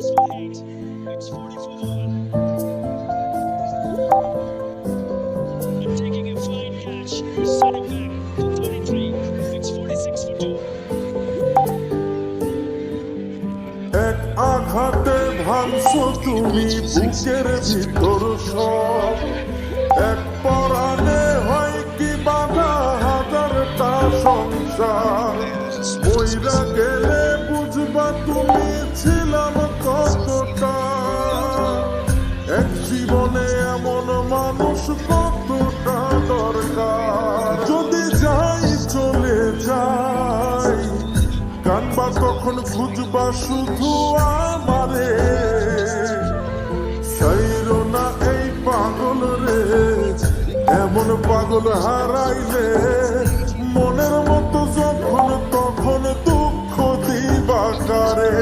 এক আঘাতে ভাঙছো তুমি বুকের ভিতর সব, এক পরাণে হয় কি বাধা হাজারটা সংসার। মইরা গেলে বুঝবা তুমি ছিলাম কতটা, এক জীবনে এমন মানুষ কতটা দরকার। যদি যাই চলে যাই কানবা তখন খুঁজবা শুধু আমারে, সাইরো না এই পাগল রে, এমন পাগল হারাইলে